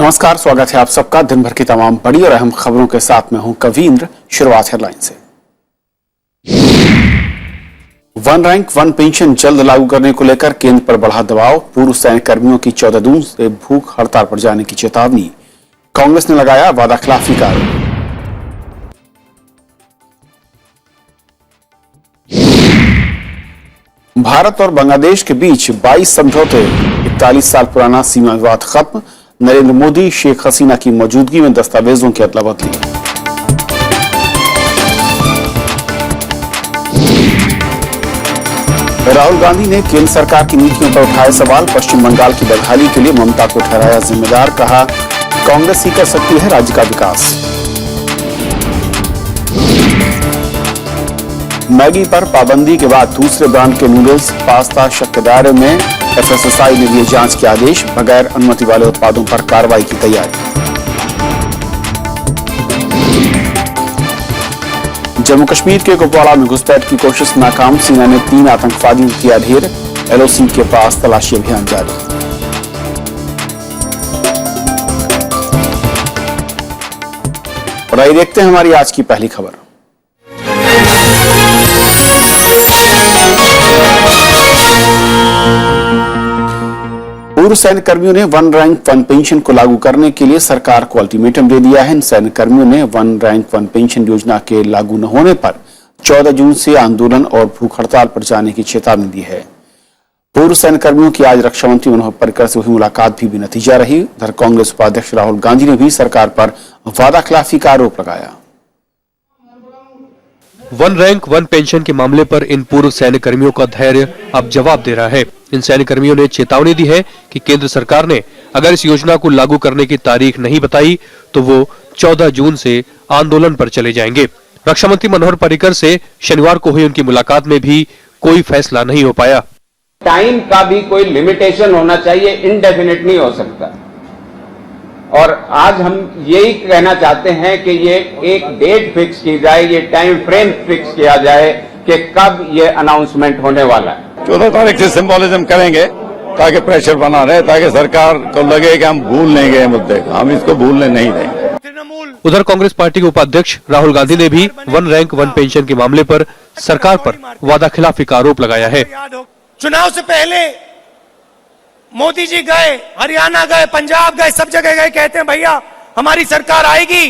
नमस्कार, स्वागत है आप सबका दिन भर की तमाम बड़ी और अहम खबरों के साथ मैं हूं कवींद्र। शुरुआत हेडलाइन से। वन रैंक वन पेंशन जल्द लागू करने को लेकर केंद्र पर बढ़ा दबाव। पूर्व सैनिक कर्मियों की 14 जून से भूख हड़ताल पर जाने की चेतावनी। कांग्रेस ने लगाया वादाखिलाफी का आरोप। भारत और बांग्लादेश के बीच 22 समझौते, 41 साल पुराना सीमा विवाद खत्म। नरेंद्र मोदी शेख हसीना की मौजूदगी में दस्तावेजों की अदला बदली। राहुल गांधी ने केंद्र सरकार की नीतियों पर उठाए सवाल। पश्चिम बंगाल की बदहाली के लिए ममता को ठहराया जिम्मेदार, कहा कांग्रेस ही कर सकती है राज्य का विकास। मैगी पर पाबंदी के बाद दूसरे ब्रांड के नूडल्स, पास्ता, शक्कर दायरे में एफएसएसआई ने दिए जांच के आदेश। बगैर अनुमति वाले उत्पादों पर कार्रवाई की तैयारी। जम्मू कश्मीर के कुपवाड़ा में घुसपैठ की कोशिश नाकाम। सेना ने 3 आतंकवादियों को किया ढेर। एलओसी के पास तलाशी अभियान जारी। और आइए देखते हैं हमारी आज की पहली खबर। पूर्व सैनिक कर्मियों ने वन रैंक वन पेंशन को लागू करने के लिए सरकार को अल्टीमेटम दे दिया है। इन सैनिक कर्मियों ने वन रैंक वन पेंशन योजना के लागू न होने पर 14 जून से आंदोलन और भूख हड़ताल पर जाने की चेतावनी दी है। पूर्व सैनिक कर्मियों की आज रक्षा मंत्री मनोहर पर्रिकर से हुई मुलाकात भी बेनतीजा रही। उधर कांग्रेस उपाध्यक्ष राहुल गांधी ने भी सरकार पर वादाखिलाफी का आरोप लगाया। वन रैंक वन पेंशन के मामले पर इन पूर्व सैनिक कर्मियों का धैर्य अब जवाब दे रहा है। इन सैनिक कर्मियों ने चेतावनी दी है कि केंद्र सरकार ने अगर इस योजना को लागू करने की तारीख नहीं बताई तो वो 14 जून से आंदोलन पर चले जाएंगे। रक्षा मंत्री मनोहर पर्रिकर से शनिवार को हुई उनकी मुलाकात में भी कोई फैसला नहीं हो पाया। टाइम का भी कोई लिमिटेशन होना चाहिए, इनडेफिनेट नहीं हो सकता। और आज हम यही कहना चाहते हैं कि ये एक डेट फिक्स की जाए, ये टाइम फ्रेम फिक्स किया जाए कि कब ये अनाउंसमेंट होने वाला है। 14 तारीख से सिंबोलिज्म करेंगे ताकि प्रेशर बना रहे, ताकि सरकार को लगे कि हम भूल नहीं गए मुद्दे को, हम इसको भूलने नहीं देंगे। उधर कांग्रेस पार्टी के उपाध्यक्ष राहुल गांधी ने भी वन रैंक वन पेंशन के मामले पर सरकार पर वादाखिलाफी का आरोप लगाया है। चुनाव से पहले मोदी जी गए, हरियाणा गए, पंजाब गए, सब जगह गए, कहते हैं भैया हमारी सरकार आएगी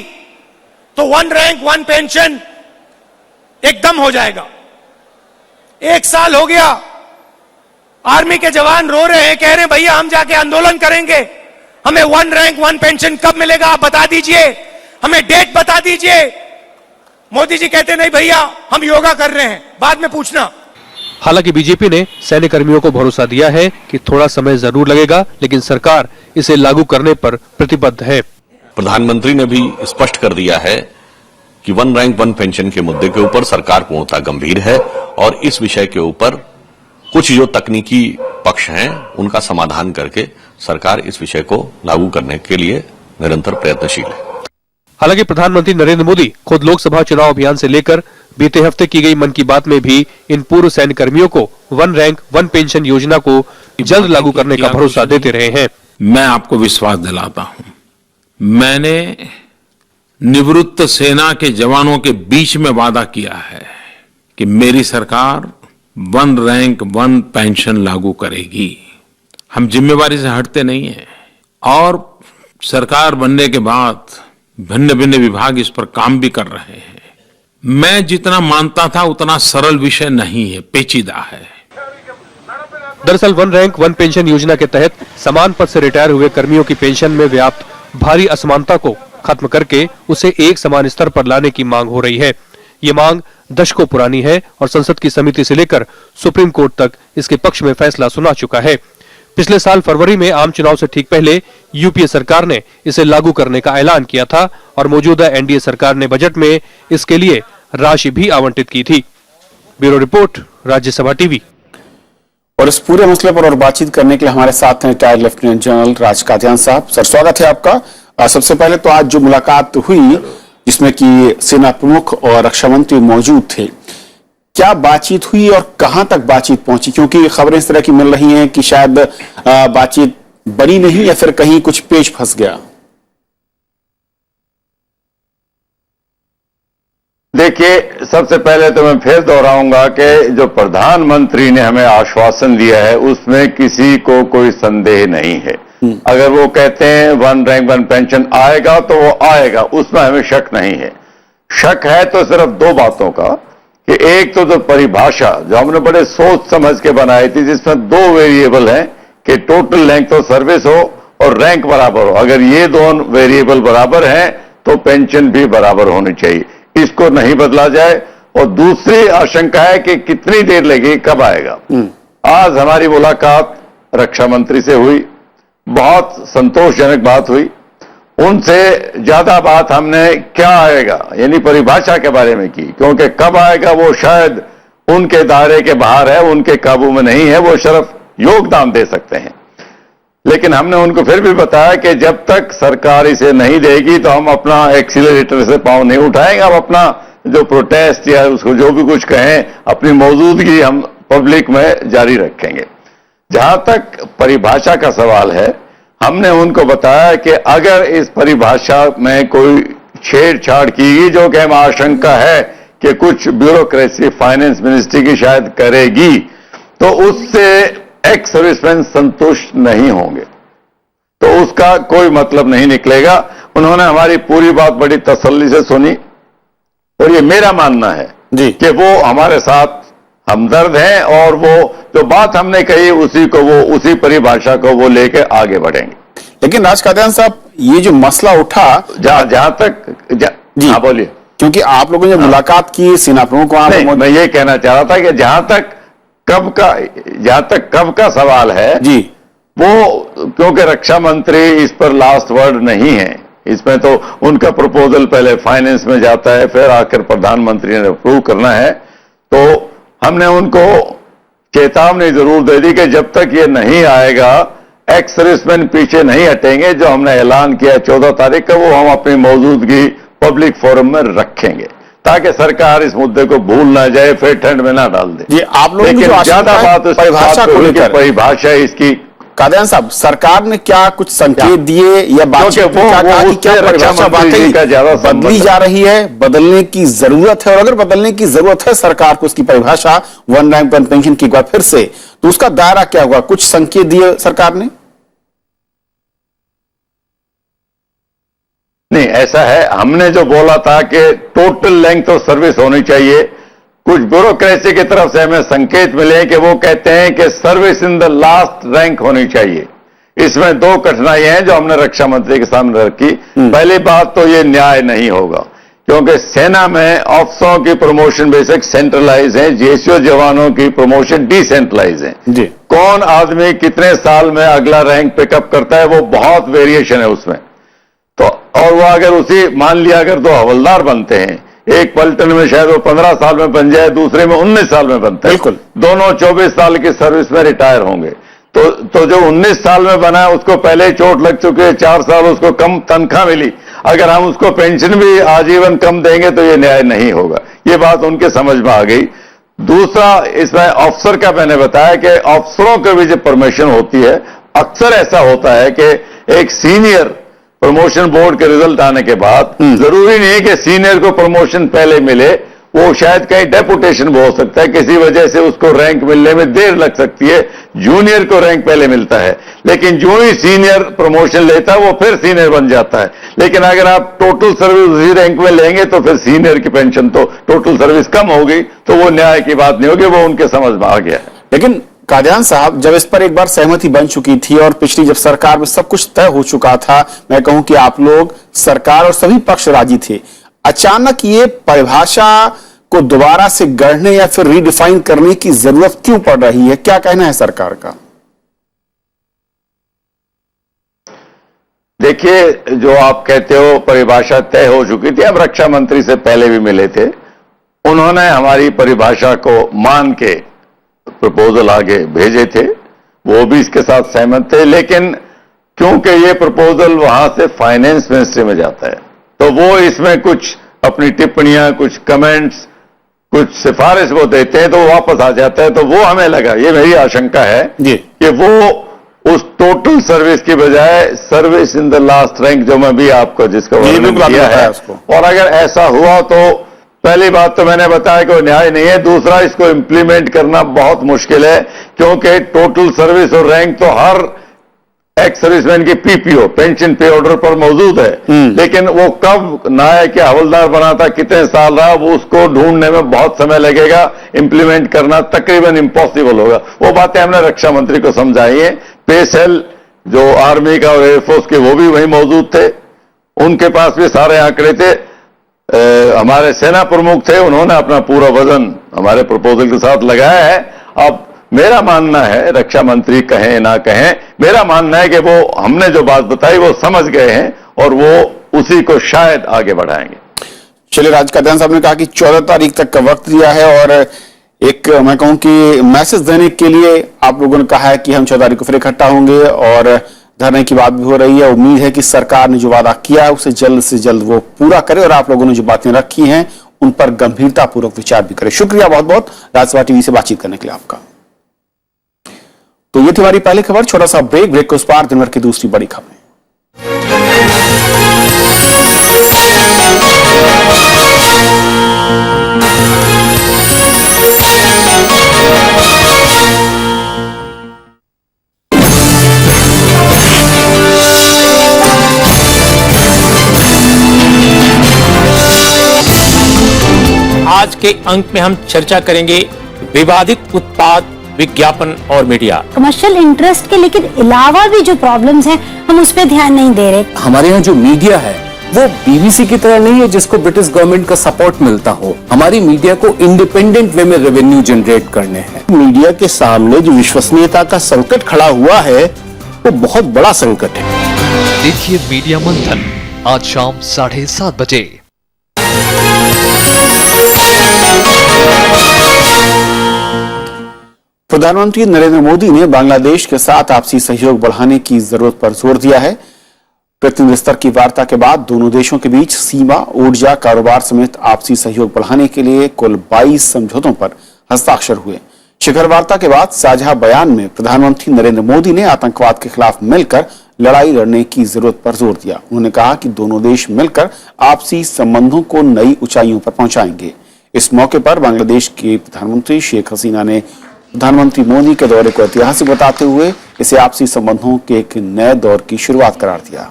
तो वन रैंक वन पेंशन एकदम हो जाएगा। 1 साल हो गया, आर्मी के जवान रो रहे हैं, कह रहे हैं भैया हम जाके आंदोलन करेंगे, हमें वन रैंक वन पेंशन कब मिलेगा आप बता दीजिए, हमें डेट बता दीजिए। मोदी जी कहते नहीं भैया हम योगा कर रहे हैं, बाद में पूछना। हालांकि बीजेपी ने सैनिक कर्मियों को भरोसा दिया है कि थोड़ा समय जरूर लगेगा, लेकिन सरकार इसे लागू करने पर प्रतिबद्ध है। प्रधानमंत्री ने भी स्पष्ट कर दिया है कि वन रैंक वन पेंशन के मुद्दे के ऊपर सरकार पूर्णतः गंभीर है और इस विषय के ऊपर कुछ जो तकनीकी पक्ष हैं उनका समाधान करके सरकार इस विषय को लागू करने के लिए निरंतर प्रयत्नशील है। हालांकि प्रधानमंत्री नरेंद्र मोदी खुद लोकसभा चुनाव अभियान से लेकर बीते हफ्ते की गई मन की बात में भी इन पूर्व सैनिक कर्मियों को वन रैंक वन पेंशन योजना को जल्द लागू करने का भरोसा देते रहे हैं। मैं आपको विश्वास दिलाता हूं, मैंने निवृत्त सेना के जवानों के बीच में वादा किया है कि मेरी सरकार वन रैंक वन पेंशन लागू करेगी। हम जिम्मेवारी से हटते नहीं हैं और सरकार बनने के बाद भिन्न भिन्न विभाग इस पर काम भी कर रहे हैं। मैं जितना मानता था उतना सरल विषय नहीं है, पेचीदा है। दरअसल वन रैंक वन पेंशन योजना के तहत समान पद से रिटायर हुए कर्मियों की पेंशन में व्याप्त भारी असमानता को खत्म करके उसे एक समान स्तर पर लाने की मांग हो रही है। ये मांग दशकों पुरानी है और संसद की समिति से लेकर सुप्रीम कोर्ट तक इसके पक्ष में फैसला सुना चुका है। पिछले साल फरवरी में आम चुनाव से ठीक पहले यूपीए सरकार ने इसे लागू करने का ऐलान किया था और मौजूदा एनडीए सरकार ने बजट में इसके लिए राशि भी आवंटित की थी। Bureau report, Rajya Sabha TV. और इस पूरे मसले पर और बातचीत करने के लिए हमारे साथ हैं रिटायर्ड लेफ्टिनेंट जनरल राज कादियान साहब। सर स्वागत है आपका। सबसे पहले तो आज जो मुलाकात हुई जिसमें कि सेना प्रमुख और रक्षा मंत्री मौजूद थे, क्या बातचीत हुई और कहां तक बातचीत पहुंची? क्योंकि खबरें इस तरह की मिल रही हैं कि शायद बातचीत बनी नहीं या फिर कहीं कुछ पेच फंस गया। देखिए, सबसे पहले तो मैं फिर दोहराऊंगा कि जो प्रधानमंत्री ने हमें आश्वासन दिया है उसमें किसी को कोई संदेह नहीं है। अगर वो कहते हैं वन रैंक वन पेंशन आएगा तो वो आएगा, उसमें हमें शक नहीं है। शक है तो सिर्फ दो बातों का कि एक तो जो परिभाषा जो हमने बड़े सोच समझ के बनाई थी, जिसमें दो वेरिएबल हैं कि टोटल लेंथ ऑफ सर्विस हो और रैंक बराबर हो। अगर ये दोनों वेरिएबल बराबर हैं तो पेंशन भी बराबर होनी चाहिए, इसको नहीं बदला जाए। और दूसरी आशंका है कि कितनी देर लगेगी, कब आएगा। आज हमारी मुलाकात रक्षा मंत्री से हुई, बहुत संतोषजनक बात हुई। उनसे ज्यादा बात हमने क्या आएगा यानी परिभाषा के बारे में की, क्योंकि कब आएगा वो शायद उनके दायरे के बाहर है, उनके काबू में नहीं है, वो सिर्फ योगदान दे सकते हैं। लेकिन हमने उनको फिर भी बताया कि जब तक सरकार इसे नहीं देगी तो हम अपना एक्सीलरेटर से पांव नहीं उठाएंगे। हम अपना जो प्रोटेस्ट या उसको जो भी कुछ कहें, अपनी मौजूदगी हम पब्लिक में जारी रखेंगे। जहां तक परिभाषा का सवाल है, हमने उनको बताया कि अगर इस परिभाषा में कोई छेड़छाड़ की गई, जो कि हम आशंका है कि कुछ ब्यूरोक्रेसी फाइनेंस मिनिस्ट्री की शायद करेगी, तो उससे एक्स सर्विसमैन संतुष्ट नहीं होंगे, तो उसका कोई मतलब नहीं निकलेगा। उन्होंने हमारी पूरी बात बड़ी तसल्ली से सुनी और ये मेरा मानना है जी कि वो हमारे साथ हमदर्द हैं और वो जो बात हमने कही उसी को वो उसी परिभाषा को वो लेकर आगे बढ़ेंगे। लेकिन राज कादियान साहब, ये जो मसला उठा जहां तक जी हाँ बोलिए। क्योंकि आप लोगों ने मुलाकात की सेना प्रमुख वहां नहीं, मैं ये कहना चाह रहा था कि जहां तक कब का सवाल है जी, वो क्योंकि रक्षा मंत्री इस पर लास्ट वर्ड नहीं है, इसमें तो उनका प्रपोजल पहले फाइनेंस में जाता है, फिर आकर प्रधानमंत्री ने अप्रूव करना है। तो हमने उनको चेतावनी जरूर दे दी कि जब तक ये नहीं आएगा एक्स सर्विसमैन पीछे नहीं हटेंगे। जो हमने ऐलान किया 14 तारीख का, वो हम अपनी मौजूदगी पब्लिक फोरम में रखेंगे ताकि सरकार इस मुद्दे को भूल ना जाए, फिर ठंड में ना डाल दे। ये आप लोगों की लेकिन जो ज्यादा बात उस परिभाषा को लेकर, परिभाषा इसकी कादियान साहब, सरकार ने क्या कुछ संकेत दिए या बातचीत वो क्या परिभाषा वाकई का ज्यादा बदली जा रही है, बदलने की जरूरत है? और अगर बदलने की जरूरत है सरकार को उसकी परिभाषा वन रैंक वन पेंशन की एक बार फिर से, तो उसका दायरा क्या होगा? कुछ संकेत दिए सरकार ने? नहीं, ऐसा है, हमने जो बोला था कि टोटल लेंथ ऑफ सर्विस होनी चाहिए। कुछ ब्यूरोक्रेसी की तरफ से हमें संकेत मिले कि वो कहते हैं कि service in the last rank होनी चाहिए। इसमें दो कठिनाइयां हैं जो हमने रक्षा मंत्री के सामने रखी। पहली बात तो ये न्याय नहीं होगा, क्योंकि सेना में अफसरों की प्रमोशन बेसिक सेंट्रलाइज है, जेसीओ जवानों की प्रमोशन डिसेंट्रलाइज है। जी, कौन आदमी कितने साल में अगला रैंक पिकअप करता है, वो बहुत वेरिएशन है उसमें। तो और वो अगर उसी मान लिया अगर दो हवलदार बनते हैं, एक पलटन में शायद वो 15 साल में बन जाए, दूसरे में 19 साल में बनता है, बिल्कुल, दोनों 24 साल की सर्विस में रिटायर होंगे। तो जो 19 साल में बना है उसको पहले ही चोट लग चुकी है, 4 साल उसको कम तनख्वाह मिली, अगर हम उसको पेंशन भी आजीवन कम देंगे तो ये न्याय नहीं होगा। ये बात उनके समझ में आ गई। दूसरा, इसमें अफसर का मैंने बताया कि अफसरों को भी जो परमिशन होती है, अक्सर ऐसा होता है कि एक सीनियर प्रमोशन बोर्ड के रिजल्ट आने के बाद जरूरी नहीं है कि सीनियर को प्रमोशन पहले मिले, वो शायद कहीं डेपुटेशन भी हो सकता है, किसी वजह से उसको रैंक मिलने में देर लग सकती है। जूनियर को रैंक पहले मिलता है, लेकिन जो ही सीनियर प्रमोशन लेता है वो फिर सीनियर बन जाता है। लेकिन अगर आप टोटल सर्विस उसी रैंक में लेंगे तो फिर सीनियर की पेंशन तो टोटल सर्विस कम होगी, तो वो न्याय की बात नहीं होगी, वो उनके समझ में आ गया है। लेकिन कादियान साहब, जब इस पर एक बार सहमति बन चुकी थी और पिछली जब सरकार में सब कुछ तय हो चुका था, मैं कहूं कि आप लोग, सरकार और सभी पक्ष राजी थे, अचानक ये परिभाषा को दोबारा से गढ़ने या फिर रीडिफाइन करने की जरूरत क्यों पड़ रही है? क्या कहना है सरकार का? देखिए, जो आप कहते हो परिभाषा तय हो चुकी थी, हम रक्षा मंत्री से पहले भी मिले थे, उन्होंने हमारी परिभाषा को मान के प्रपोजल आगे भेजे थे, वो भी इसके साथ सहमत थे। लेकिन क्योंकि ये प्रपोजल वहां से फाइनेंस मिनिस्ट्री में जाता है, तो वो इसमें कुछ अपनी टिप्पणियां, कुछ कमेंट्स, कुछ सिफारिश वो देते हैं, तो वापस आ जाता है। तो वो हमें लगा, ये मेरी आशंका है कि वो उस टोटल सर्विस की बजाय service in the last rank, जो मैं भी आपको जिसका वर्णन किया है, और अगर ऐसा हुआ तो पहली बात तो मैंने बताया कि वो न्याय नहीं है, दूसरा इसको इंप्लीमेंट करना बहुत मुश्किल है, क्योंकि टोटल सर्विस और रैंक तो हर एक्स सर्विसमैन की पीपीओ पेंशन पे ऑर्डर पर मौजूद है, लेकिन वो कब नायक या हवलदार बना था, कितने साल रहा, वो उसको ढूंढने में बहुत समय लगेगा, इंप्लीमेंट करना तकरीबन इम्पॉसिबल होगा। वो बातें हमने रक्षा मंत्री को समझाई हैं। पे सेल जो आर्मी का और एयरफोर्स के वो भी वहीं मौजूद थे, उनके पास भी सारे आंकड़े थे। हमारे सेना प्रमुख थे, उन्होंने अपना पूरा वजन हमारे प्रपोजल के साथ लगाया है। अब मेरा मानना है, रक्षा मंत्री कहें ना कहें, मेरा मानना है कि वो हमने जो बात बताई वो समझ गए हैं और वो उसी को शायद आगे बढ़ाएंगे। चलिए, राज्य कल्याण साहब ने कहा कि 14 तारीख तक का वक्त दिया है और एक मैं कहूं कि मैसेज देने के लिए आप लोगों ने कहा है कि हम 14 तारीख को फिर इकट्ठा होंगे और धरने की बात भी हो रही है। उम्मीद है कि सरकार ने जो वादा किया है उसे जल्द से जल्द वो पूरा करे और आप लोगों ने जो बातें रखी हैं उन पर गंभीरतापूर्वक विचार भी करे। शुक्रिया बहुत बहुत राज्यसभा टीवी से बातचीत करने के लिए आपका। तो ये थी हमारी पहली खबर। छोटा सा ब्रेक के उस पार दिन भर की दूसरी बड़ी खबरें। आज के अंक में हम चर्चा करेंगे विवादित उत्पाद, विज्ञापन और मीडिया। कमर्शियल इंटरेस्ट के लेकिन अलावा भी जो प्रॉब्लम्स हैं हम उस पर ध्यान नहीं दे रहे। हमारे यहाँ जो मीडिया है वो बीबीसी की तरह नहीं है जिसको ब्रिटिश गवर्नमेंट का सपोर्ट मिलता हो। हमारी मीडिया को इंडिपेंडेंट वे में रेवेन्यू जनरेट करने हैं। मीडिया के सामने जो विश्वसनीयता का संकट खड़ा हुआ है वो बहुत बड़ा संकट है। देखिए मीडिया मंथन आज शाम 7:30 बजे। प्रधानमंत्री नरेंद्र मोदी ने बांग्लादेश के साथ आपसी सहयोग बढ़ाने की जरूरत पर जोर दिया है। प्रतिनिधि स्तर की वार्ता के बाद दोनों देशों के बीच सीमा, ऊर्जा, कारोबार समेत आपसी सहयोग बढ़ाने के लिए कुल 22 समझौतों पर हस्ताक्षर हुए। शिखर वार्ता के बाद साझा बयान में प्रधानमंत्री नरेंद्र मोदी ने आतंकवाद के खिलाफ मिलकर लड़ाई लड़ने की जरूरत पर जोर दिया। उन्होंने कहा कि दोनों देश मिलकर आपसी संबंधों को नई ऊंचाइयों पर पहुंचाएंगे। इस मौके पर बांग्लादेश की प्रधानमंत्री शेख हसीना ने प्रधानमंत्री मोदी के दौरे को ऐतिहासिक बताते हुए इसे आपसी संबंधों के एक नए दौर की शुरुआत करार दिया।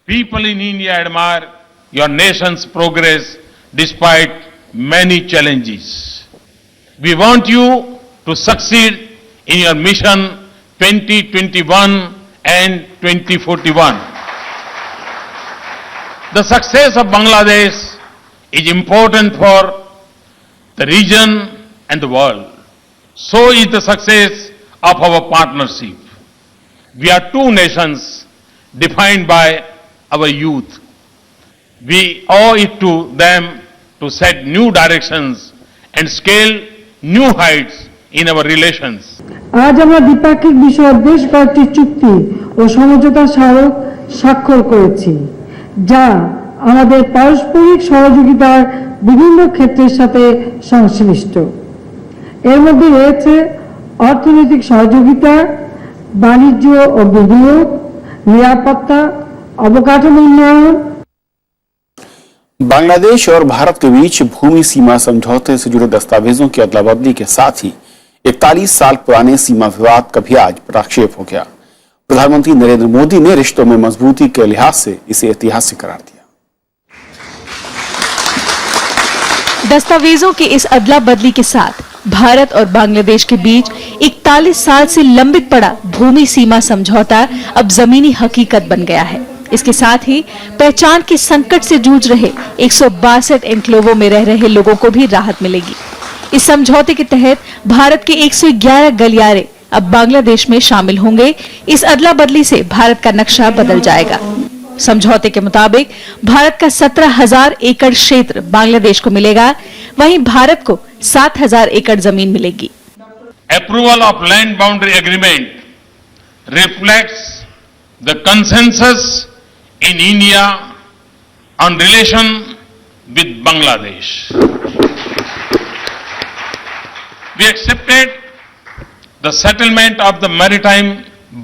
People in India admire your nation's progress despite many challenges. We want you to succeed in your mission 2021 and 2041. The success of Bangladesh is important for the region and the world. So is the success of our partnership. We are two nations defined by our youth. We owe it to them to set new directions and scale new heights in our relations. আজ আমরা দ্বিপাক্ষিক বিষয়ে বেশ কয়েকটি চুক্তি ও সমঝোতা স্মারক স্বাক্ষর করেছি যা আমাদের পারস্পরিক সহযোগিতার বিভিন্ন ক্ষেত্রের সাথে সংশ্লিষ্ট। এর মধ্যে রয়েছে অর্থনৈতিক সহযোগিতা, বাণিজ্য ও বিনিয়োগ, নিরাপত্তা, অবকাঠামো উন্নয়न। बांग्लादेश और भारत के बीच भूमि सीमा समझौते से जुड़े दस्तावेजों की अदला बदली के साथ ही 41 साल पुराने सीमा विवाद का भी आज प्रक्षेप हो गया। प्रधानमंत्री नरेंद्र मोदी ने रिश्तों में मजबूती के लिहाज से इसे ऐतिहासिक करार दिया। दस्तावेजों की इस अदला बदली के साथ भारत और बांग्लादेश के बीच 41 साल से लंबित पड़ा भूमि सीमा समझौता अब जमीनी हकीकत बन गया है। इसके साथ ही पहचान के संकट से जूझ रहे 162 एन्क्लेवों में रह रहे लोगों को भी राहत मिलेगी। इस समझौते के तहत भारत के 111 गलियारे अब बांग्लादेश में शामिल होंगे। इस अदला बदली से भारत का नक्शा बदल जाएगा। समझौते के मुताबिक भारत का 17,000 एकड़ क्षेत्र बांग्लादेश को मिलेगा, वहीं भारत को 7,000 एकड़ जमीन मिलेगी। Approval of land boundary agreement reflects the consensus in India on relation with Bangladesh. We accepted the settlement of the maritime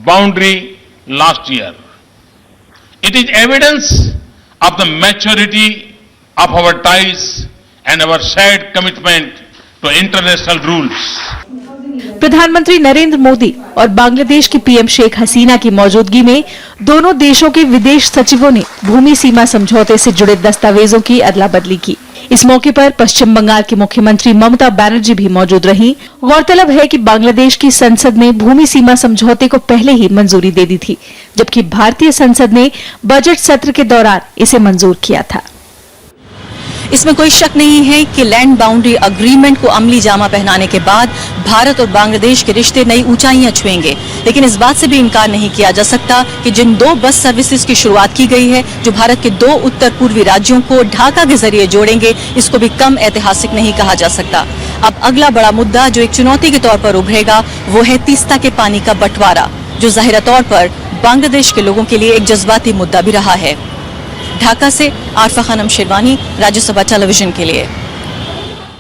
boundary last year. It is evidence of the maturity of our ties and our shared commitment to international rules. प्रधानमंत्री नरेंद्र मोदी और बांग्लादेश की PM Sheikh Hasina की मौजूदगी में दोनों देशों के विदेश सचिवों ने भूमि सीमा समझौते से जुड़े दस्तावेजों की अदला बदली की। इस मौके पर पश्चिम बंगाल की मुख्यमंत्री ममता बनर्जी भी मौजूद रहीं। गौरतलब है कि बांग्लादेश की संसद ने भूमि सीमा समझौते को पहले ही मंजूरी दे दी थी, जबकि भारतीय संसद ने बजट सत्र के दौरान इसे मंजूर किया था। इसमें कोई शक नहीं है कि लैंड बाउंड्री अग्रीमेंट को अमली जामा पहनाने के बाद भारत और बांग्लादेश के रिश्ते नई ऊंचाइयां छुएंगे। लेकिन इस बात से भी इनकार नहीं किया जा सकता कि जिन 2 बस सर्विसेज की शुरुआत की गई है, जो भारत के 2 उत्तर पूर्वी राज्यों को ढाका के जरिए जोड़ेंगे, इसको भी कम ऐतिहासिक नहीं कहा जा सकता। अब अगला बड़ा मुद्दा जो एक चुनौती के तौर पर उभरेगा, वो है तीस्ता के पानी का बंटवारा, जो जाहिर तौर पर बांग्लादेश के लोगों के लिए एक जज्बाती मुद्दा भी रहा है। ढाका से आरफा खानम शेरवानी, राज्यसभा टेलीविजन के लिए।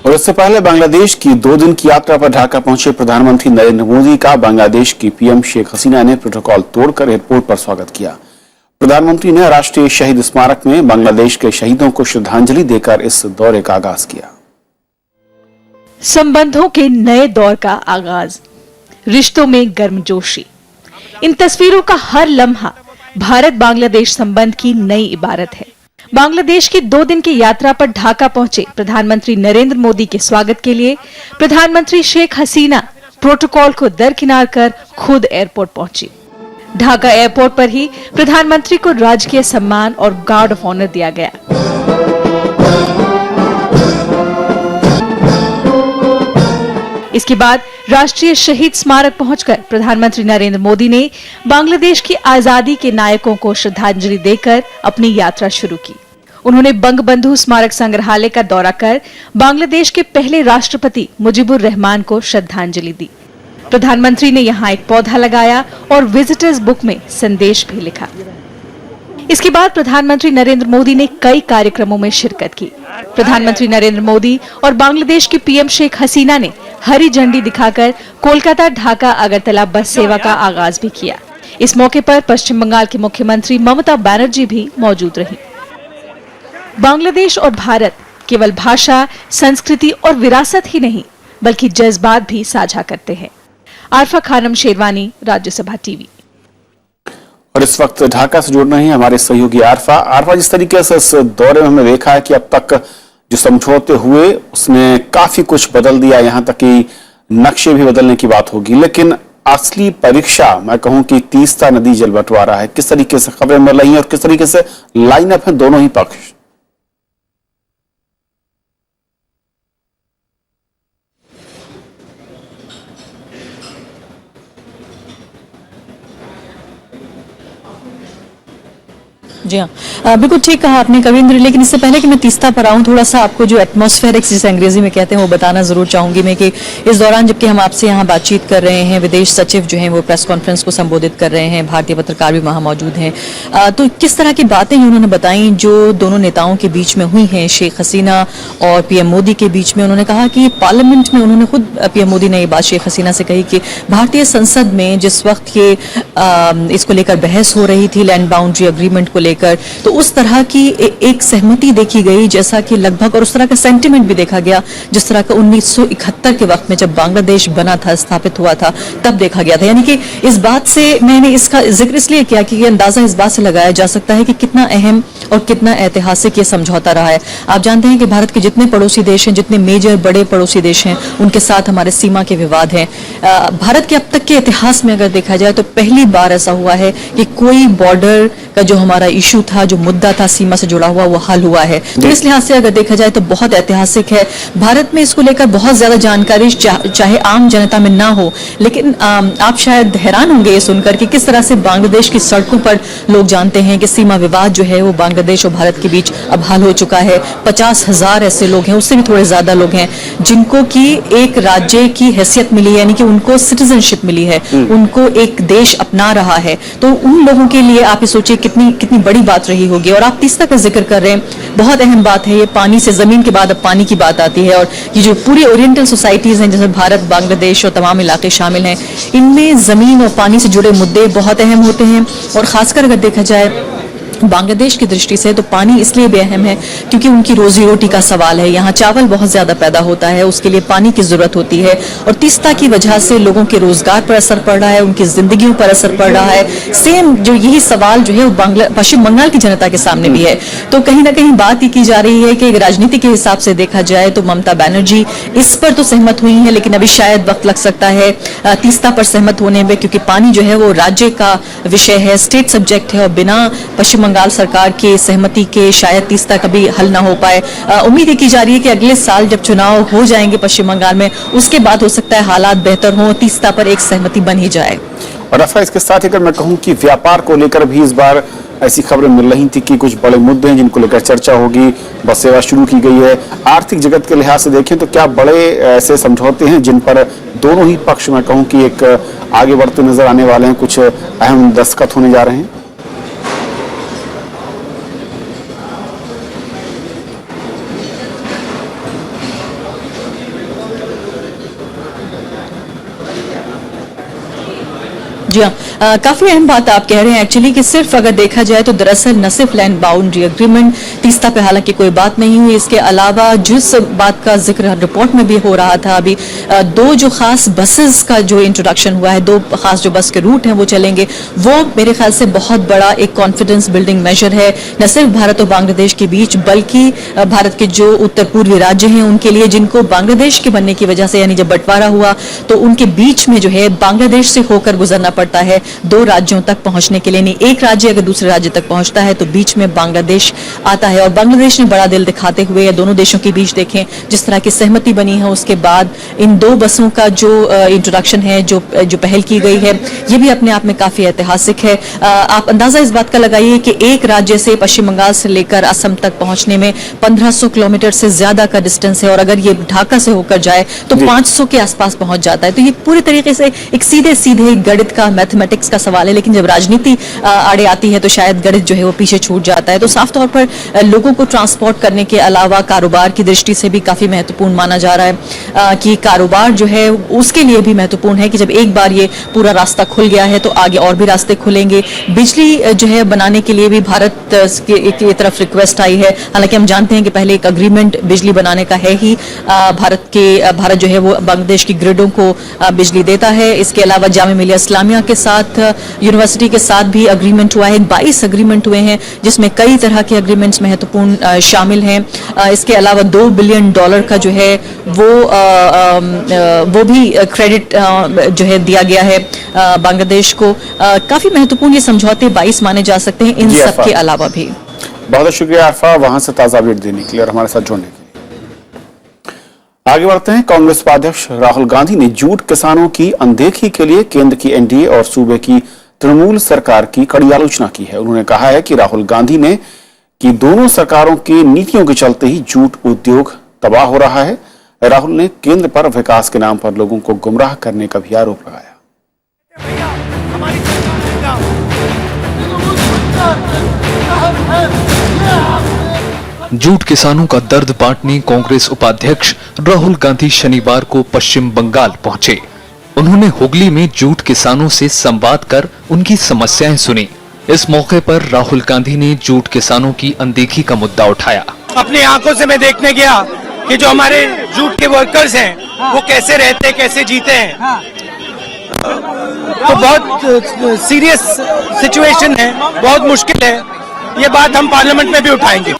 और इससे पहले बांग्लादेश की 2 दिन की यात्रा पर ढाका पहुंचे प्रधानमंत्री नरेंद्र मोदी का बांग्लादेश की पीएम शेख हसीना ने प्रोटोकॉल तोड़कर एयरपोर्ट पर स्वागत किया। प्रधानमंत्री ने राष्ट्रीय शहीद स्मारक में बांग्लादेश के शहीदों को श्रद्धांजलि देकर इस दौरे का आगाज किया। संबंधों के नए दौर का आगाज, रिश्तों में गर्मजोशी। इन तस्वीरों का हर लम्हा भारत बांग्लादेश संबंध की नई इबारत है। बांग्लादेश की 2 दिन की यात्रा पर ढाका पहुंचे प्रधानमंत्री नरेंद्र मोदी के स्वागत के लिए प्रधानमंत्री शेख हसीना प्रोटोकॉल को दरकिनार कर खुद एयरपोर्ट पहुंची। ढाका एयरपोर्ट पर ही प्रधानमंत्री को राजकीय सम्मान और गार्ड ऑफ ऑनर दिया गया। इसके बाद राष्ट्रीय शहीद स्मारक पहुंचकर प्रधानमंत्री नरेंद्र मोदी ने बांग्लादेश की आजादी के नायकों को श्रद्धांजलि देकर अपनी यात्रा शुरू की। उन्होंने बंगबंधु स्मारक संग्रहालय का दौरा कर बांग्लादेश के पहले राष्ट्रपति मुजीबुर रहमान को श्रद्धांजलि दी। प्रधानमंत्री ने यहां एक पौधा लगाया और विजिटर्स बुक में संदेश भी लिखा। इसके बाद प्रधानमंत्री नरेंद्र मोदी ने कई कार्यक्रमों में शिरकत की। प्रधानमंत्री नरेंद्र मोदी और बांग्लादेश की पीएम शेख हसीना ने हरी झंडी दिखाकर कोलकाता ढाका अगरतला बस सेवा का आगाज भी किया। इस मौके पर पश्चिम बंगाल की मुख्यमंत्री ममता बनर्जी भी मौजूद रहीं। बांग्लादेश और भारत केवल भाषा, संस्कृति और विरासत ही नहीं, बल्कि जज्बात भी साझा करते हैं। आरफा खानम शेरवानी, राज्यसभा टीवी। और इस वक्त ढाका से जुड़ रहे हैं हमारे सहयोगी आरफा। जिस तरीके से इस दौरे में हमने देखा है कि अब तक जो समझौते हुए उसने काफी कुछ बदल दिया, यहाँ तक कि नक्शे भी बदलने की बात होगी, लेकिन असली परीक्षा मैं कहूं कि तीस्ता नदी जल बंटवारा है। किस तरीके से खबरें मिल रही हैं और किस तरीके से लाइनअप है दोनों ही पक्ष? जी हाँ, बिल्कुल ठीक कहा आपने कविंद्र। लेकिन इससे पहले कि मैं तीस्ता पर आऊं, थोड़ा सा आपको जो एटमॉस्फेरिक्स जिसे अंग्रेजी में कहते हैं वो बताना जरूर चाहूंगी मैं कि इस दौरान जबकि हम आपसे यहाँ बातचीत कर रहे हैं, विदेश सचिव जो हैं वो प्रेस कॉन्फ्रेंस को संबोधित कर रहे हैं, भारतीय पत्रकार भी वहाँ मौजूद हैं, तो किस तरह की बातें उन्होंने बताई जो दोनों नेताओं के बीच में हुई हैं, शेख हसीना और पीएम मोदी के बीच में। उन्होंने कहा कि पार्लियामेंट में उन्होंने खुद, पीएम मोदी ने ये बात शेख हसीना से कही कि भारतीय संसद में जिस वक्त ये इसको लेकर बहस हो रही थी, लैंड बाउंड्री अग्रीमेंट को लेकर, तो उस तरह की एक सहमति देखी गई जैसा कि लगभग, और उस तरह का सेंटिमेंट भी देखा गया जिस तरह का 1971 के वक्त में जब बांग्लादेश बना था, स्थापित हुआ था, तब देखा गया था। यानी कि इस बात से मैंने इसका जिक्र इसलिए किया कि ये अंदाजा इस बात से लगाया जा सकता है कि कितना अहम और कितना ऐतिहासिक ये समझौता रहा है। आप जानते हैं कि भारत के जितने पड़ोसी देश हैं, जितने मेजर बड़े पड़ोसी देश हैं, उनके साथ हमारे सीमा के विवाद हैं। भारत के अब तक के इतिहास में अगर देखा जाए तो पहली बार ऐसा हुआ है कि कोई बॉर्डर का जो हमारा इशू था, जो मुद्दा था सीमा से जुड़ा हुआ, वो हल हुआ है। तो इस लिहाज से अगर देखा जाए तो बहुत ऐतिहासिक है। भारत में इसको लेकर बहुत ज्यादा जानकारी चाहे आम जनता में ना हो, लेकिन आप शायद हैरान होंगे ये सुनकर कि किस तरह से बांग्लादेश की सड़कों पर लोग जानते हैं कि सीमा विवाद जो है वो बांग्लादेश और भारत के बीच अब हल हो चुका है। 50,000 ऐसे लोग हैं, उससे भी थोड़े ज्यादा लोग हैं जिनको की एक राज्य की हैसियत मिली है, यानी कि उनको सिटीजनशिप मिली है, उनको एक देश अपना रहा है। तो उन लोगों के लिए आप ये सोचिए कितनी बड़ी बात रही होगी। और आप तीस्ता का जिक्र कर रहे हैं, बहुत अहम बात है ये। पानी से, जमीन के बाद अब पानी की बात आती है, और ये जो पूरी ओरिएंटल सोसाइटीज हैं जैसे भारत, बांग्लादेश और तमाम इलाके शामिल हैं, इनमें जमीन और पानी से जुड़े मुद्दे बहुत अहम होते हैं। और खासकर अगर देखा जाए बांग्लादेश की दृष्टि से तो पानी इसलिए भी अहम है क्योंकि उनकी रोजी रोटी का सवाल है। यहाँ चावल बहुत ज्यादा पैदा होता है, उसके लिए पानी की जरूरत होती है और तीस्ता की वजह से लोगों के रोजगार पर असर पड़ रहा है, उनकी जिंदगियों पर असर पड़ रहा है। सेम जो यही सवाल जो है वो पश्चिम बंगाल की जनता के सामने भी है। तो कहीं ना कहीं बात ये की जा रही है कि राजनीति के हिसाब से देखा जाए तो ममता बनर्जी इस पर तो सहमत हुई है, लेकिन अभी शायद वक्त लग सकता है तीस्ता पर सहमत होने में, क्योंकि पानी जो है वो राज्य का विषय है, स्टेट सब्जेक्ट है और बिना पश्चिम बंगाल सरकार के सहमति के शायद तीस्ता कभी हल ना हो पाए। उम्मीद की जा रही है कि अगले साल जब चुनाव हो जाएंगे पश्चिम बंगाल में, उसके बाद हो सकता है हालात बेहतर हों, तीस्ता पर एक सहमति बन ही जाए। और अफरा, इसके साथ ही अगर मैं कहूं कि व्यापार को लेकर भी इस बार ऐसी खबरें मिल रही थी कि कुछ बड़े मुद्दे हैं जिनको लेकर चर्चा होगी। बस सेवा शुरू की गई है। आर्थिक जगत के लिहाज से देखें तो क्या बड़े ऐसे समझौते हैं जिन पर दोनों ही पक्ष, मैं कहूं कि एक आगे बढ़ते नजर आने वाले हैं, कुछ अहम दस्तखत होने जा रहे हैं? जी हाँ, काफी अहम बात आप कह रहे हैं एक्चुअली कि सिर्फ अगर देखा जाए तो दरअसल न सिर्फ लैंड बाउंड्री एग्रीमेंट तीस्ता पे हालांकि कोई बात नहीं हुई, इसके अलावा जिस बात का जिक्र रिपोर्ट में भी हो रहा था अभी, दो जो खास बसेस का जो इंट्रोडक्शन हुआ है, दो खास जो बस के रूट हैं वो चलेंगे, वो मेरे ख्याल से बहुत बड़ा एक कॉन्फिडेंस बिल्डिंग मेजर है, न सिर्फ भारत और बांग्लादेश के बीच बल्कि भारत के जो उत्तर पूर्वी राज्य हैं उनके लिए, जिनको बांग्लादेश के बनने की वजह से यानी जब बंटवारा हुआ तो उनके बीच में जो है बांग्लादेश से होकर गुजरना पड़ता है दो राज्यों तक पहुंचने के लिए। नहीं, एक राज्य अगर दूसरे राज्य तक पहुंचता है तो बीच में बांग्लादेश आता है और बांग्लादेश ने बड़ा दिल दिखाते हुए या दोनों देशों के बीच देखें जिस तरह की सहमति बनी है, उसके बाद इन दो बसों का जो इंट्रोडक्शन है, जो पहल की गई है, ये भी अपने आप में काफी ऐतिहासिक है। आप अंदाजा इस बात का लगाइए कि एक राज्य से पश्चिम बंगाल से लेकर असम तक पहुंचने में 1500 किलोमीटर से ज्यादा का डिस्टेंस है और अगर ये ढाका से होकर जाए तो 500 के आसपास पहुंच जाता है। तो ये पूरी तरीके से एक सीधे गणित का, मैथमेटिक्स का सवाल है, लेकिन जब राजनीति आड़े आती है तो शायद गणित जो है वो पीछे छूट जाता है। तो साफ तौर पर लोगों को ट्रांसपोर्ट करने के अलावा कारोबार की दृष्टि से भी काफी महत्वपूर्ण माना जा रहा है कि कारोबार जो है उसके लिए भी महत्वपूर्ण है कि जब एक बार ये पूरा रास्ता खुल गया है तो आगे और भी रास्ते खुलेंगे। बिजली जो है बनाने के लिए भी भारत की तरफ रिक्वेस्ट आई है, हालांकि हम जानते हैं कि पहले एक अग्रीमेंट बिजली बनाने का है ही, भारत जो है वो बांग्लादेश की ग्रिडों को बिजली देता है। इसके अलावा जामिया मिलिया इस्लामिया के साथ, यूनिवर्सिटी के साथ भी अग्रीमेंट हुआ है, 22 अग्रीमेंट हुए हैं जिसमें कई तरह के अग्रीमेंट्स महत्वपूर्ण शामिल हैं। इसके अलावा $2 बिलियन का जो है वो भी क्रेडिट जो है दिया गया है बांग्लादेश को। काफी महत्वपूर्ण ये समझौते 22 माने जा सकते हैं इन सब के अलावा भी। बहुत शुक्रिया अरफा, वहां से ताजा अपडेट देने के लिए और हमारे साथ जुड़ने के लिए। आगे बढ़ते हैं। कांग्रेस उपाध्यक्ष राहुल गांधी ने जूट किसानों की अनदेखी के लिए केंद्र की एनडीए और सूबे की तृणमूल सरकार की कड़ी आलोचना की है। उन्होंने कहा है कि राहुल गांधी ने कि दोनों सरकारों की नीतियों के चलते ही जूट उद्योग तबाह हो रहा है। राहुल ने केंद्र पर विकास के नाम पर लोगों को गुमराह करने का भी आरोप लगाया। जूट किसानों का दर्द बांटने कांग्रेस उपाध्यक्ष राहुल गांधी शनिवार को पश्चिम बंगाल पहुंचे। उन्होंने हुगली में जूट किसानों से संवाद कर उनकी समस्याएं सुनी। इस मौके पर राहुल गांधी ने जूट किसानों की अनदेखी का मुद्दा उठाया। अपनी आंखों से मैं देखने गया कि जो हमारे जूट के वर्कर्स हैं वो कैसे रहते, कैसे जीते हैं। तो बहुत सीरियस सिचुएशन है, बहुत मुश्किल है। ये बात हम पार्लियामेंट में भी उठाएंगे।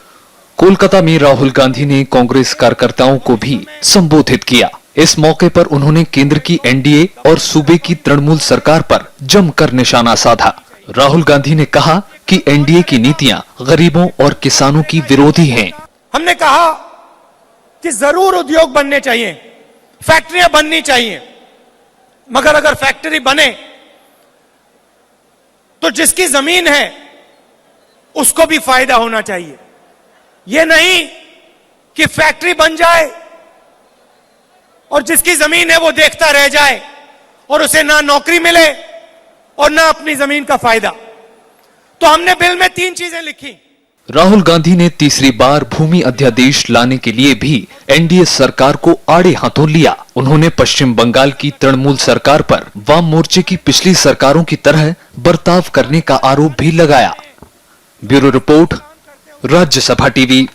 कोलकाता में राहुल गांधी ने कांग्रेस कार्यकर्ताओं को भी संबोधित किया। इस मौके पर उन्होंने केंद्र की एनडीए और सूबे की तृणमूल सरकार पर जमकर निशाना साधा। राहुल गांधी ने कहा कि एनडीए की नीतियां गरीबों और किसानों की विरोधी हैं। हमने कहा कि जरूर उद्योग बनने चाहिए, फैक्ट्रियां बननी चाहिए, मगर अगर फैक्ट्री बने तो जिसकी जमीन है उसको भी फायदा होना चाहिए। यह नहीं कि फैक्ट्री बन जाए और जिसकी जमीन है वो देखता रह जाए और उसे ना नौकरी मिले और ना अपनी जमीन का फायदा। तो हमने बिल में 3 चीजें लिखी। राहुल गांधी ने तीसरी बार भूमि अध्यादेश लाने के लिए भी एनडीए सरकार को आड़े हाथों लिया। उन्होंने पश्चिम बंगाल की तृणमूल सरकार पर वाम मोर्चे की पिछली सरकारों की तरह बर्ताव करने का आरोप भी लगाया। Bureau report, Rajya Sabha TV.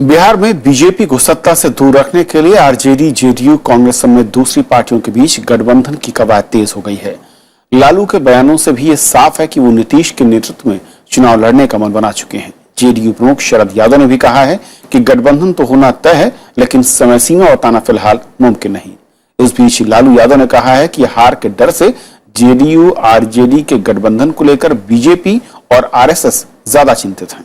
Bihar में बीजेपी को सत्ता से दूर रखने के लिए आरजेडी, जेडीयू, कांग्रेस समेत दूसरी पार्टियों के बीच गठबंधन की कवायद तेज हो गई है। लालू के बयानों से भी ये साफ है कि वो नीतीश के नेतृत्व में चुनाव लड़ने का मन बना चुके हैं। जेडीयू प्रमुख शरद यादव ने भी कहा है कि गठबंधन तो होना तय है, लेकिन समय सीमा बताना फिलहाल मुमकिन नहीं। इस बीच लालू यादव ने कहा है कि हार के डर से जेडीयू आरजेडी के गठबंधन को लेकर बीजेपी और आरएसएस ज्यादा चिंतित हैं।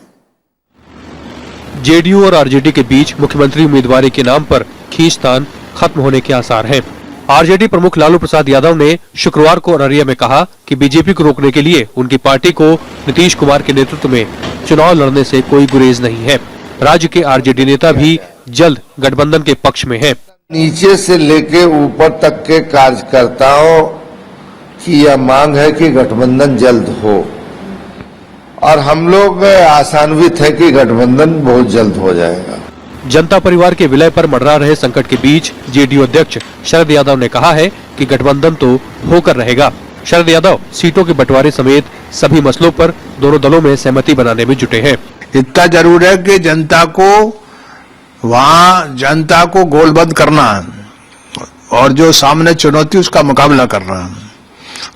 जेडीयू और आरजेडी के बीच मुख्यमंत्री उम्मीदवारी के नाम पर खींचतान खत्म होने के आसार हैं। आरजेडी प्रमुख लालू प्रसाद यादव ने शुक्रवार को अररिया में कहा कि बीजेपी को रोकने के लिए उनकी पार्टी को नीतीश कुमार के नेतृत्व में चुनाव लड़ने से कोई गुरेज नहीं है। राज्य के आरजेडी नेता भी जल्द गठबंधन के पक्ष में हैं। नीचे से लेके ऊपर तक के कार्यकर्ताओं की यह मांग है कि गठबंधन जल्द हो और हम लोग आशान्वित है कि गठबंधन बहुत जल्द हो जाएगा। जनता परिवार के विलय पर मंडरा रहे संकट के बीच जेडीयू अध्यक्ष शरद यादव ने कहा है कि गठबंधन तो होकर रहेगा। शरद यादव सीटों के बंटवारे समेत सभी मसलों पर दोनों दलों में सहमति बनाने में जुटे हैं। इतना जरूर है कि जनता को गोलबंद करना और जो सामने चुनौती उसका मुकाबला करना,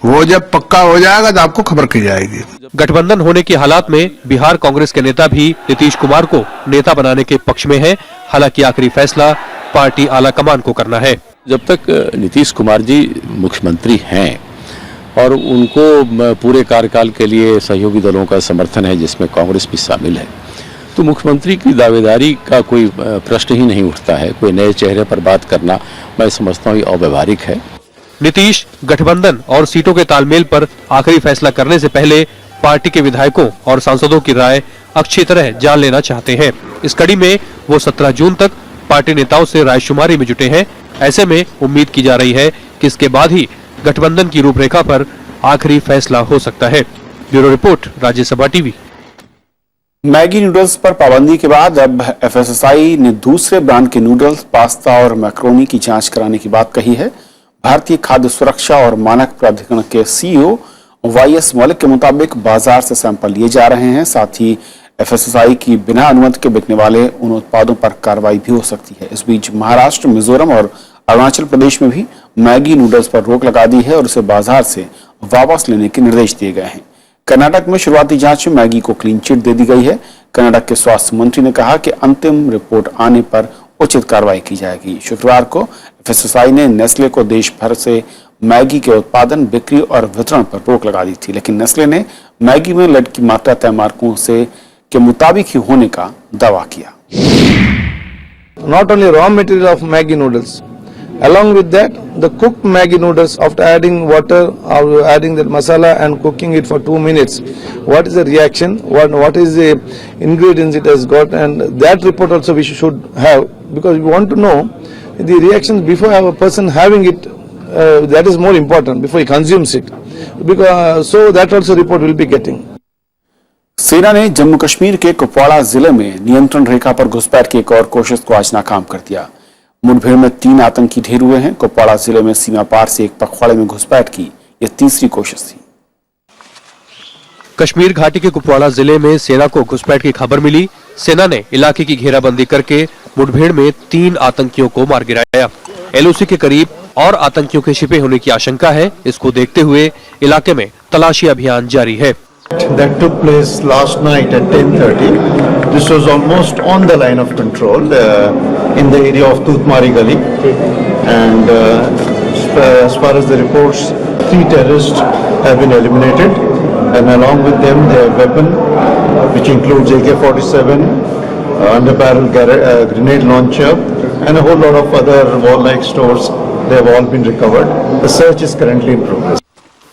वो जब पक्का हो जाएगा तो आपको खबर की जाएगी। गठबंधन होने की हालात में बिहार कांग्रेस के नेता भी नीतीश कुमार को नेता बनाने के पक्ष में है। हालांकि आखिरी फैसला पार्टी आला कमान को करना है। जब तक नीतीश कुमार जी मुख्यमंत्री हैं और उनको पूरे कार्यकाल के लिए सहयोगी दलों का समर्थन है, जिसमें कांग्रेस भी शामिल है, तो मुख्यमंत्री की दावेदारी का कोई प्रश्न ही नहीं उठता है। कोई नए चेहरे पर बात करना मैं समझता हूँ अव्यवहारिक है। नीतीश गठबंधन और सीटों के तालमेल पर आखिरी फैसला करने से पहले पार्टी के विधायकों और सांसदों की राय अच्छी तरह जान लेना चाहते हैं। इस कड़ी में वो 17 जून तक पार्टी नेताओं से रायशुमारी में जुटे हैं। ऐसे में उम्मीद की जा रही है कि इसके बाद ही गठबंधन की रूपरेखा पर आखिरी फैसला हो सकता है। Bureau report, Rajya Sabha TV. Maggi noodles पर पाबंदी के बाद अब एफएसएसआई ने दूसरे ब्रांड के नूडल्स, पास्ता और मैक्रोनी की जांच कराने की बात कही है। भारतीय खाद्य सुरक्षा और मानक प्राधिकरण के सीईओ वाईएस मौलिक के मुताबिक बाजार से सैंपल लिए जा रहे हैं। साथ ही एफएसएसआई की बिना अनुमति के बिकने वाले उन उत्पादों पर कार्रवाई भी हो सकती है। इस बीच महाराष्ट्र, मिजोरम और अरुणाचल प्रदेश में भी मैगी नूडल्स पर रोक लगा दी है और उसे बाजार से वापस लेने के निर्देश दिए गए हैं। कर्नाटक में शुरुआती जांच में मैगी को क्लीन चिट दे दी गई है। कर्नाटक के स्वास्थ्य मंत्री ने कहा कि अंतिम रिपोर्ट आने पर उचित कार्रवाई की जाएगी। शुक्रवार को एफएसएसआई ने नेस्ले को देश भर से मैगी के उत्पादन, बिक्री और वितरण पर रोक लगा दी थी, लेकिन नेस्ले ने मैगी में लेड की मात्रा तय मानकों से के मुताबिक ही होने का दावा किया। Not only raw material of Maggi noodles, along with that, the cooked Maggi noodles after adding water or adding that masala and cooking it for 2 minutes, what is the reaction? What is the ingredients it has got? And that report also we should have, because we want to know the reactions before a person having it. That is more important before he consumes it, because so that also report will be getting. सेना ने जम्मू कश्मीर के कुपवाड़ा जिले में नियंत्रण रेखा पर घुसपैठ की एक और कोशिश को आज नाकाम कर दिया। मुठभेड़ में 3 आतंकी ढेर हुए हैं। कुपवाड़ा जिले में सीमा पार से एक पखवाड़े में घुसपैठ की यह तीसरी कोशिश थी। कश्मीर घाटी के कुपवाड़ा जिले में सेना को घुसपैठ की खबर मिली। सेना ने इलाके की घेराबंदी करके मुठभेड़ में 3 आतंकियों को मार गिराया। एलओसी के करीब और आतंकियों के छिपे होने की आशंका है। इसको देखते हुए इलाके में तलाशी अभियान जारी है। That took place last night at 10:30. This was almost on the line of control in the area of Tutmari Gali, and as far as the reports, 3 terrorists have been eliminated, and along with them their weapon, which includes AK-47, under-barrel grenade launcher, and a whole lot of other war-like stores. They have all been recovered. The search is currently in progress.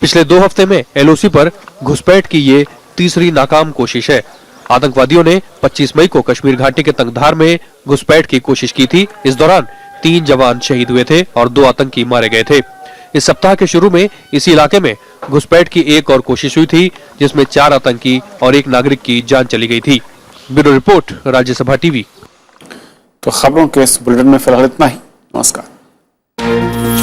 पिछले 2 हफ्ते में LOC पर घुसपैठ की ये तीसरी नाकाम कोशिश है। आतंकवादियों ने 25 मई को कश्मीर घाटी के तंगधार में घुसपैठ की कोशिश की थी। इस दौरान 3 जवान शहीद हुए थे और 2 आतंकी मारे गए थे। इस सप्ताह के शुरू में इसी इलाके में घुसपैठ की एक और कोशिश हुई थी, जिसमें 4 आतंकी और 1 नागरिक की जान चली गई थी। Bureau report, Rajya Sabha TV. तो खबरों के इस बुलेटिन में फिलहाल इतना ही। नमस्कार।